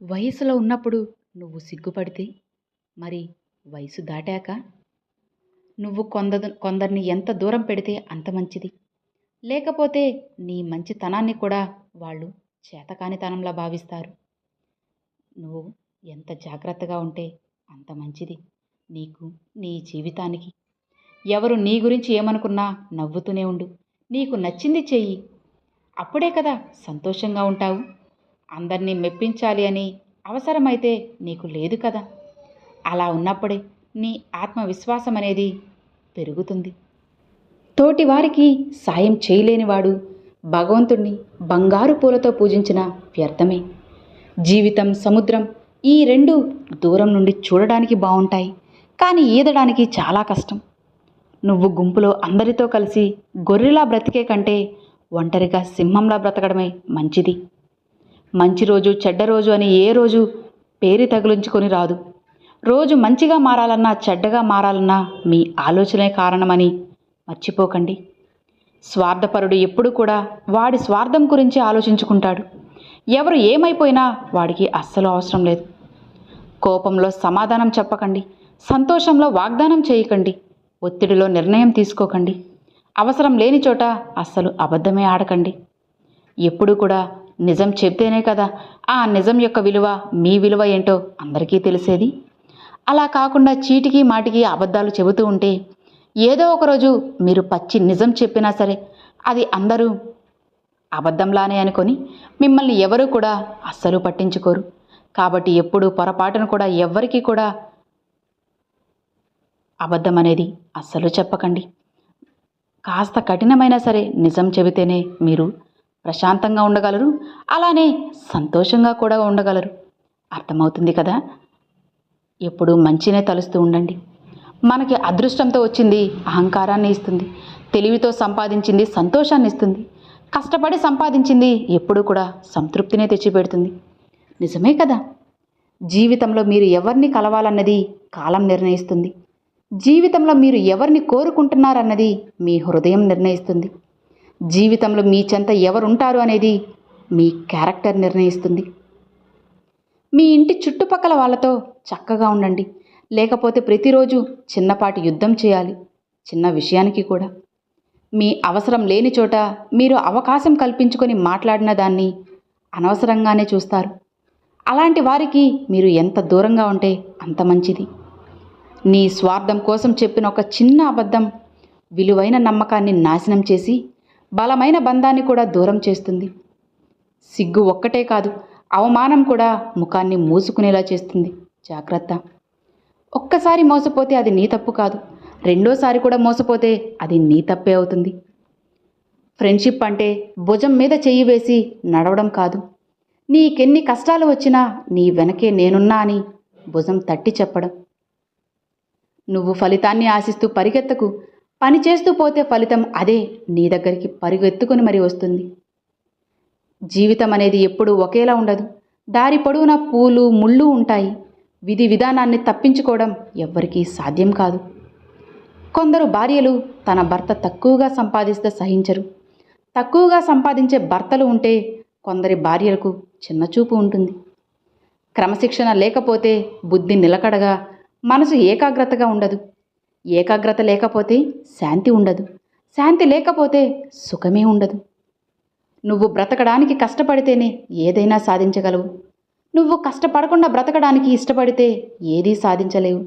వయసులో ఉన్నప్పుడు నువ్వు సిగ్గుపడితే, మరి వయసు దాటాక నువ్వు కొందరిని ఎంత దూరం పెడితే అంత మంచిది. లేకపోతే నీ మంచితనాన్ని కూడా వాళ్ళు చేతకానితనంలా భావిస్తారు. నువ్వు ఎంత జాగ్రత్తగా ఉంటే అంత మంచిది. నీకు, నీ జీవితానికి. ఎవరు నీ గురించి ఏమనుకున్నా నవ్వుతూనే ఉండు. నీకు నచ్చింది చెయ్యి. అప్పుడే కదా సంతోషంగా ఉంటావు. అందరినీ మెప్పించాలి అని అవసరమైతే నీకు లేదు కదా. అలా ఉన్నప్పుడే నీ ఆత్మవిశ్వాసం అనేది పెరుగుతుంది. తోటివారికి సాయం చేయలేనివాడు భగవంతుణ్ణి బంగారు పూలతో పూజించిన వ్యర్థమే. జీవితం, సముద్రం ఈ రెండు దూరం నుండి చూడడానికి బాగుంటాయి, కానీ ఈదడానికి చాలా కష్టం. నువ్వు గుంపులో అందరితో కలిసి గొర్రెలా బ్రతికే కంటే ఒంటరిగా సింహంలా బ్రతకడమే మంచిది. మంచి రోజు, చెడ్డ రోజు అని ఏ రోజు పేరు తగిలించుకొని రాదు. రోజు మంచిగా మారాలన్నా, చెడ్డగా మారాలన్నా మీ ఆలోచనే కారణమని మర్చిపోకండి. స్వార్థపరుడు ఎప్పుడు కూడా వాడి స్వార్థం గురించి ఆలోచించుకుంటాడు. ఎవరు ఏమైపోయినా వాడికి అస్సలు అవసరం లేదు. కోపంలో సమాధానం చెప్పకండి. సంతోషంలో వాగ్దానం చేయకండి. ఒత్తిడిలో నిర్ణయం తీసుకోకండి. అవసరం లేని చోట అస్సలు అబద్ధమే ఆడకండి. ఎప్పుడు కూడా నిజం చెప్తేనే కదా ఆ నిజం యొక్క విలువ, మీ విలువ ఏంటో అందరికీ తెలిసేది. అలా కాకుండా చీటికి మాటికి అబద్ధాలు చెబుతూ ఉంటే ఏదో ఒకరోజు మీరు పచ్చి నిజం చెప్పినా సరే అది అందరూ అబద్ధంలానే అనుకొని మిమ్మల్ని ఎవరూ కూడా అస్సలు పట్టించుకోరు. కాబట్టి ఎప్పుడూ పొరపాటును కూడా ఎవ్వరికీ కూడా అబద్ధం అనేది అస్సలు చెప్పకండి. కాస్త కఠినమైనా సరే నిజం చెబితేనే మీరు ప్రశాంతంగా ఉండగలరు, అలానే సంతోషంగా కూడా ఉండగలరు. అర్థమవుతుంది కదా. ఎప్పుడూ మంచినే తలుస్తూ ఉండండి. మనకి అదృష్టంతో వచ్చింది అహంకారాన్ని ఇస్తుంది, తెలివితో సంపాదించింది సంతోషాన్ని ఇస్తుంది, కష్టపడి సంపాదించింది ఎప్పుడూ కూడా సంతృప్తినే తెచ్చిపెడుతుంది. నిజమే కదా. జీవితంలో మీరు ఎవరిని కలవాలన్నది కాలం నిర్ణయిస్తుంది. జీవితంలో మీరు ఎవరిని కోరుకుంటున్నారన్నది మీ హృదయం నిర్ణయిస్తుంది. జీవితంలో మీ చెంత ఎవరుంటారు అనేది మీ క్యారెక్టర్ నిర్ణయిస్తుంది. మీ ఇంటి చుట్టుపక్కల వాళ్ళతో చక్కగా ఉండండి. లేకపోతే ప్రతిరోజు చిన్నపాటి యుద్ధం చేయాలి, చిన్న విషయానికి కూడా. మీ అవసరం లేని చోట మీరు అవకాశం కల్పించుకొని మాట్లాడిన దాన్ని అనవసరంగానే చూస్తారు. అలాంటి వారికి మీరు ఎంత దూరంగా ఉంటే అంత మంచిది. నీ స్వార్థం కోసం చెప్పిన ఒక చిన్న అబద్ధం విలువైన నమ్మకాన్ని నాశనం చేసి బలమైన బంధాన్ని కూడా దూరం చేస్తుంది. సిగ్గు ఒక్కటే కాదు, అవమానం కూడా ముఖాన్ని మూసుకునేలా చేస్తుంది. జాగ్రత్త. ఒక్కసారి మోసపోతే అది నీ తప్పు కాదు, రెండోసారి కూడా మోసపోతే అది నీ తప్పే అవుతుంది. ఫ్రెండ్షిప్ అంటే భుజం మీద చెయ్యి వేసి నడవడం కాదు. నీకెన్ని కష్టాలు వచ్చినా నీ వెనకే నేనున్నా అని భుజం తట్టి చెప్పడం. నువ్వు ఫలితాన్ని ఆశిస్తూ పరిగెత్తకు. పని చేస్తూ పోతే ఫలితం అదే నీ దగ్గరికి పరిగెత్తుకుని మరీ వస్తుంది. జీవితం అనేది ఎప్పుడూ ఒకేలా ఉండదు. దారి పొడవునా పూలు ముళ్ళు ఉంటాయి. విధి విధానాన్ని తప్పించుకోవడం ఎవ్వరికీ సాధ్యం కాదు. కొందరు భార్యలు తన భర్త తక్కువగా సంపాదిస్తే సహించరు. తక్కువగా సంపాదించే భర్తలు ఉంటే కొందరి భార్యలకు చిన్నచూపు ఉంటుంది. క్రమశిక్షణ లేకపోతే బుద్ధి నిలకడగా, మనసు ఏకాగ్రతగా ఉండదు. ఏకాగ్రత లేకపోతే శాంతి ఉండదు. శాంతి లేకపోతే సుఖమే ఉండదు. నువ్వు బ్రతకడానికి కష్టపడితేనే ఏదైనా సాధించగలవు. నువ్వు కష్టపడకుండా బ్రతకడానికి ఇష్టపడితే ఏదీ సాధించలేవు.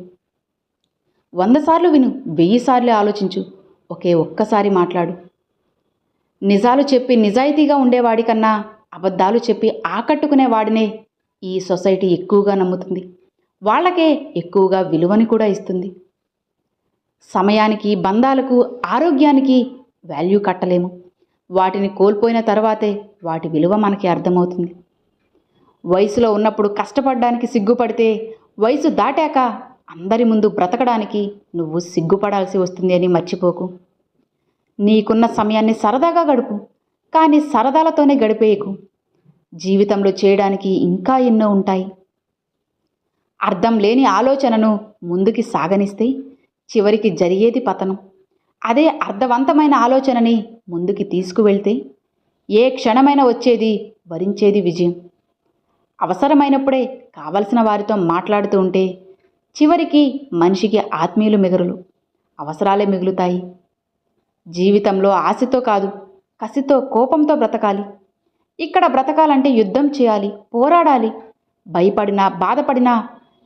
100 సార్లు విను, 1000 సార్లు ఆలోచించు, ఒక్కసారి మాట్లాడు. నిజాలు చెప్పి నిజాయితీగా ఉండేవాడికన్నా అబద్ధాలు చెప్పి ఆకట్టుకునేవాడినే ఈ సొసైటీ ఎక్కువగా నమ్ముతుంది. వాళ్ళకే ఎక్కువగా విలువని కూడా ఇస్తుంది. సమయానికి, బంధాలకు, ఆరోగ్యానికి వాల్యూ కట్టలేము. వాటిని కోల్పోయిన తర్వాతే వాటి విలువ మనకి అర్థమవుతుంది. వయసులో ఉన్నప్పుడు కష్టపడడానికి సిగ్గుపడితే వయసు దాటాక అందరి ముందు బ్రతకడానికి నువ్వు సిగ్గుపడాల్సి వస్తుంది అని మర్చిపోకు. నీకున్న సమయాన్ని సరదాగా గడుపు, కానీ సరదాలతోనే గడిపేయకు. జీవితంలో చేయడానికి ఇంకా ఎన్నో ఉంటాయి. అర్థం లేని ఆలోచనను ముందుకి సాగనిస్తే చివరికి జరిగేది పతనం. అదే అర్థవంతమైన ఆలోచనని ముందుకి తీసుకువెళ్తే ఏ క్షణమైనా వచ్చేది, వరించేది విజయం. అవసరమైనప్పుడే కావలసిన వారితో మాట్లాడుతూ ఉంటే చివరికి మనిషికి ఆత్మీయులు మిగరులు, అవసరాలే మిగులుతాయి. జీవితంలో ఆశతో కాదు, కసితో, కోపంతో బ్రతకాలి. ఇక్కడ బ్రతకాలంటే యుద్ధం చేయాలి, పోరాడాలి. భయపడినా, బాధపడినా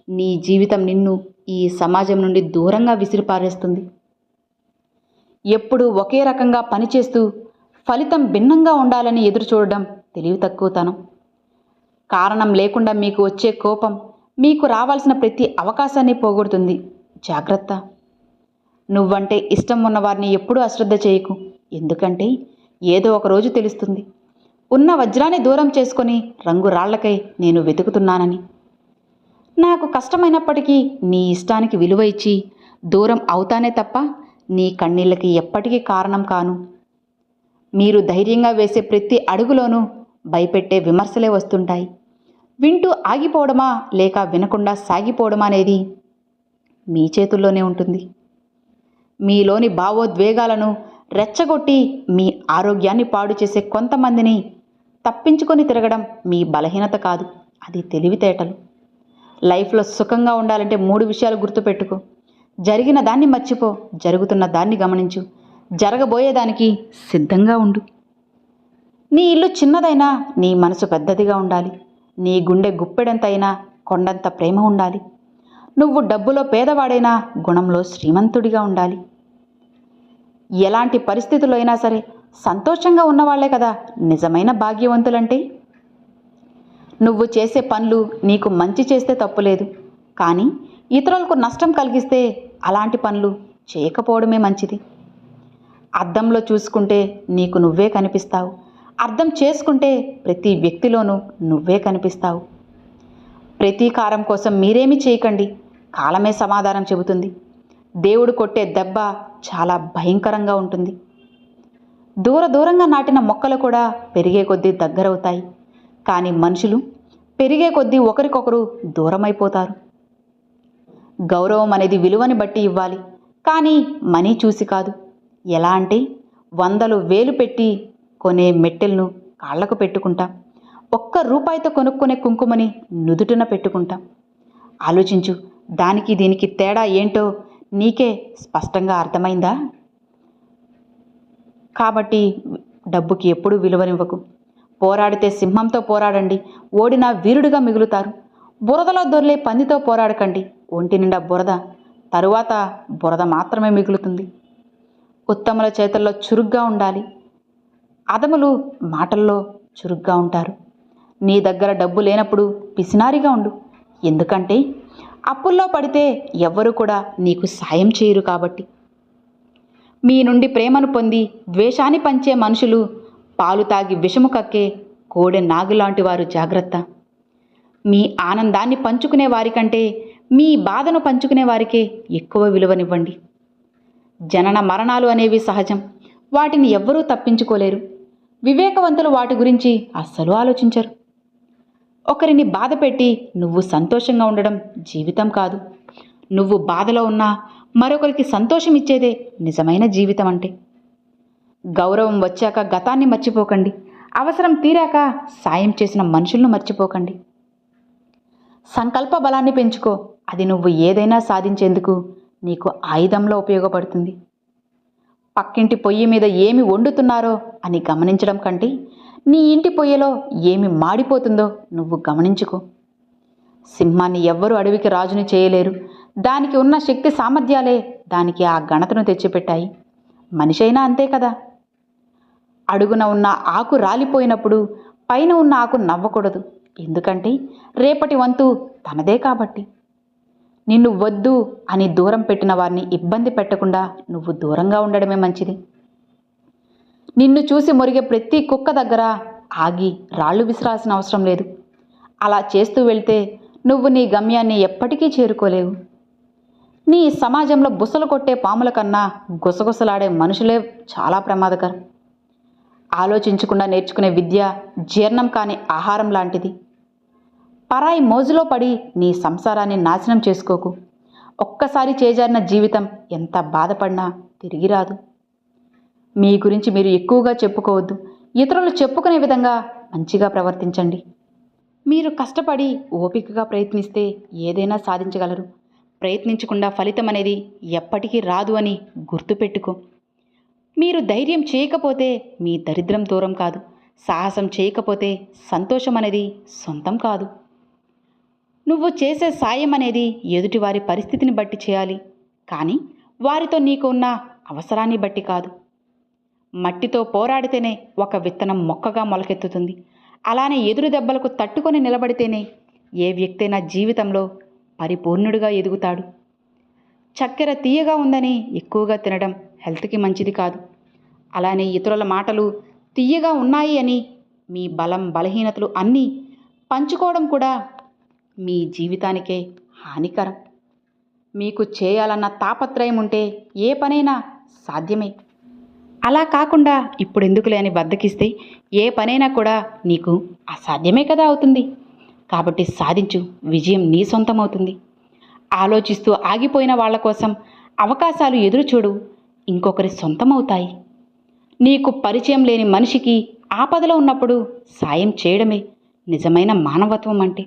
నీ జీవితం నిన్ను ఈ సమాజం నుండి దూరంగా విసిరిపారేస్తుంది. ఎప్పుడూ ఒకే రకంగా పనిచేస్తూ ఫలితం భిన్నంగా ఉండాలని ఎదురు చూడడం తెలివి తక్కువతనం. కారణం లేకుండా మీకు వచ్చే కోపం మీకు రావాల్సిన ప్రతి అవకాశాన్ని పోగొడుతుంది. జాగ్రత్త. నువ్వంటే ఇష్టం ఉన్నవారిని ఎప్పుడూ అశ్రద్ధ చేయకు. ఎందుకంటే ఏదో ఒక రోజు తెలుస్తుంది, ఉన్న వజ్రాన్ని దూరం చేసుకొని రంగు రాళ్లకై నేను వెతుకుతున్నానని. నాకు కష్టమైనప్పటికీ నీ ఇష్టానికి విలువ ఇచ్చి దూరం అవుతానే తప్ప నీ కన్నీళ్ళకి ఎప్పటికీ కారణం కాను. మీరు ధైర్యంగా వేసే ప్రతి అడుగులోనూ భయపెట్టే విమర్శలే వస్తుంటాయి. వింటూ ఆగిపోవడమా లేక వినకుండా సాగిపోవడమా అనేది మీ చేతుల్లోనే ఉంటుంది. మీలోని భావోద్వేగాలను రెచ్చగొట్టి మీ ఆరోగ్యాన్ని పాడు చేసే కొంతమందిని తప్పించుకొని తిరగడం మీ బలహీనత కాదు, అది తెలివితేటలు. లైఫ్లో సుఖంగా ఉండాలంటే 3 విషయాలు గుర్తుపెట్టుకో. జరిగిన దాన్ని మర్చిపో, జరుగుతున్న దాన్ని గమనించు, జరగబోయేదానికి సిద్ధంగా ఉండు. నీ ఇల్లు చిన్నదైనా నీ మనసు పెద్దదిగా ఉండాలి. నీ గుండె గుప్పెడంతైనా కొండంత ప్రేమ ఉండాలి. నువ్వు డబ్బులో పేదవాడైనా గుణంలో శ్రీమంతుడిగా ఉండాలి. ఎలాంటి పరిస్థితుల్లో అయినా సరే సంతోషంగా ఉన్నవాళ్లే కదా నిజమైన భాగ్యవంతులంటే. నువ్వు చేసే పనులు నీకు మంచి చేస్తే తప్పులేదు, కానీ ఇతరులకు నష్టం కలిగిస్తే అలాంటి పనులు చేయకపోవడమే మంచిది. అద్దంలో చూసుకుంటే నీకు నువ్వే కనిపిస్తావు. అర్థం చేసుకుంటే ప్రతి వ్యక్తిలోనూ నువ్వే కనిపిస్తావు. ప్రతీకారం కోసం మీరేమీ చేయకండి, కాలమే సమాధానం చెబుతుంది. దేవుడు కొట్టే దెబ్బ చాలా భయంకరంగా ఉంటుంది. దూరంగా నాటిన మొక్కలు కూడా పెరిగే కొద్దీ దగ్గరవుతాయి, కానీ మనుషులు పెరిగే కొద్దీ ఒకరికొకరు దూరమైపోతారు. గౌరవం అనేది విలువని బట్టి ఇవ్వాలి, కానీ మనీ చూసి కాదు. ఎలా అంటే 100 వేలు పెట్టి కొనే మెట్టెలను కాళ్లకు పెట్టుకుంటాం, ₹1 కొనుక్కునే కుంకుమని నుదుటిన పెట్టుకుంటాం. ఆలోచించు, దానికి దీనికి తేడా ఏంటో నీకే స్పష్టంగా అర్థమైందా? కాబట్టి డబ్బుకి ఎప్పుడూ విలువనివ్వకు. పోరాడితే సింహంతో పోరాడండి, ఓడినా వీరుడిగా మిగులుతారు. బురదలో దొర్లే పందితో పోరాడకండి, ఒంటి నిండా బురద, తరువాత బురద మాత్రమే మిగులుతుంది. ఉత్తముల చేతల్లో చురుగ్గా ఉండాలి, అధములు మాటల్లో చురుగ్గా ఉంటారు. నీ దగ్గర డబ్బు లేనప్పుడు పిసినారిగా ఉండు, ఎందుకంటే అప్పుల్లో పడితే ఎవ్వరూ కూడా నీకు సాయం చేయరు కాబట్టి. మీ నుండి ప్రేమను పొంది ద్వేషాన్ని పంచే మనుషులు పాలు తాగి విషము కక్కే కోడె నాగులాంటి వారు. జాగ్రత్త. మీ ఆనందాన్ని పంచుకునే వారికంటే మీ బాధను పంచుకునే వారికే ఎక్కువ విలువనివ్వండి. జనన మరణాలు అనేవి సహజం, వాటిని ఎవ్వరూ తప్పించుకోలేరు. వివేకవంతులు వాటి గురించి అస్సలు ఆలోచించరు. ఒకరిని బాధ పెట్టి నువ్వు సంతోషంగా ఉండడం జీవితం కాదు. నువ్వు బాధలో ఉన్నా మరొకరికి సంతోషం ఇచ్చేదే నిజమైన జీవితం అంటే. గౌరవం వచ్చాక గతాన్ని మర్చిపోకండి, అవసరం తీరాక సాయం చేసిన మనుషులను మర్చిపోకండి. సంకల్ప బలాన్ని పెంచుకో, అది నువ్వు ఏదైనా సాధించేందుకు నీకు ఆయుధంలో ఉపయోగపడుతుంది. పక్కింటి పొయ్యి మీద ఏమి వండుతున్నారో అని గమనించడం కంటే నీ ఇంటి పొయ్యిలో ఏమి మాడిపోతుందో నువ్వు గమనించుకో. సింహాన్ని ఎవ్వరూ అడవికి రాజుని చేయలేరు, దానికి ఉన్న శక్తి సామర్థ్యాలే దానికి ఆ ఘనతను తెచ్చిపెట్టాయి. మనిషి అయినా అంతే కదా. అడుగున ఉన్న ఆకు రాలిపోయినప్పుడు పైన ఉన్న ఆకు నవ్వకూడదు, ఎందుకంటే రేపటి వంతు తనదే కాబట్టి. నిన్ను వద్దు అని దూరం పెట్టిన వారిని ఇబ్బంది పెట్టకుండా నువ్వు దూరంగా ఉండడమే మంచిది. నిన్ను చూసి మొరిగే ప్రతి కుక్క దగ్గర ఆగి రాళ్ళు విసిరాల్సిన అవసరం లేదు. అలా చేస్తూ వెళ్తే నువ్వు నీ గమ్యాన్ని ఎప్పటికీ చేరుకోలేవు. నీ సమాజంలో బుసలు కొట్టే పాముల కన్నా గుసగుసలాడే మనుషులే చాలా ప్రమాదకరం. ఆలోచించకుండా నేర్చుకునే విద్య జీర్ణం కాని ఆహారం లాంటిది. పరాయి మోజులో పడి నీ సంసారాన్ని నాశనం చేసుకోకు. ఒక్కసారి చేజారిన జీవితం ఎంత బాధపడినా తిరిగి రాదు. మీ గురించి మీరు ఎక్కువగా చెప్పుకోవద్దు, ఇతరులు చెప్పుకునే విధంగా మంచిగా ప్రవర్తించండి. మీరు కష్టపడి ఓపికగా ప్రయత్నిస్తే ఏదైనా సాధించగలరు. ప్రయత్నించకుండా ఫలితం అనేది ఎప్పటికీ రాదు అని గుర్తుపెట్టుకో. మీరు ధైర్యం చేయకపోతే మీ దరిద్రం దూరం కాదు. సాహసం చేయకపోతే సంతోషం అనేది సొంతం కాదు. నువ్వు చేసే సాయం అనేది ఎదుటివారి పరిస్థితిని బట్టి చేయాలి, కానీ వారితో నీకు ఉన్న అవసరాన్ని బట్టి కాదు. మట్టితో పోరాడితేనే ఒక విత్తనం మొక్కగా మొలకెత్తుతుంది. అలానే ఎదురు దెబ్బలకు తట్టుకొని నిలబడితేనే ఏ వ్యక్తి అయినా జీవితంలో పరిపూర్ణుడిగా ఎదుగుతాడు. చక్కెర తీయగా ఉందని ఎక్కువగా తినడం హెల్త్కి మంచిది కాదు. అలానే ఇతరుల మాటలు తీయగా ఉన్నాయి అని మీ బలం బలహీనతలు అన్నీ పంచుకోవడం కూడా మీ జీవితానికే హానికరం. మీకు చేయాలన్న తాపత్రయం ఉంటే ఏ పనైనా సాధ్యమే. అలా కాకుండా ఇప్పుడు ఎందుకులే అని బద్దకిస్తే ఏ పనైనా కూడా నీకు అసాధ్యమే కదా అవుతుంది. కాబట్టి సాధించు, విజయం నీ సొంతమవుతుంది. ఆలోచిస్తూ ఆగిపోయిన వాళ్ళ కోసం అవకాశాలు ఎదురుచూడు, ఇంకొకరి సొంతమవుతాయి. నీకు పరిచయం లేని మనిషికి ఆపదలో ఉన్నప్పుడు సాయం చేయడమే నిజమైన మానవత్వం అంటే.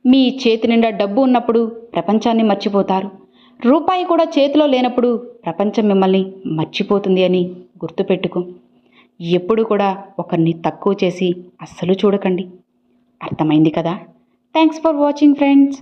మీ చేతి నిండా డబ్బు ఉన్నప్పుడు ప్రపంచాన్ని మర్చిపోతారు. రూపాయి కూడా చేతిలో లేనప్పుడు ప్రపంచం మిమ్మల్ని మర్చిపోతుంది అని గుర్తుపెట్టుకో. ఎప్పుడు కూడా ఒకరిని తక్కువ చేసి అస్సలు చూడకండి. అర్థమైంది కదా? Thanks for watching friends.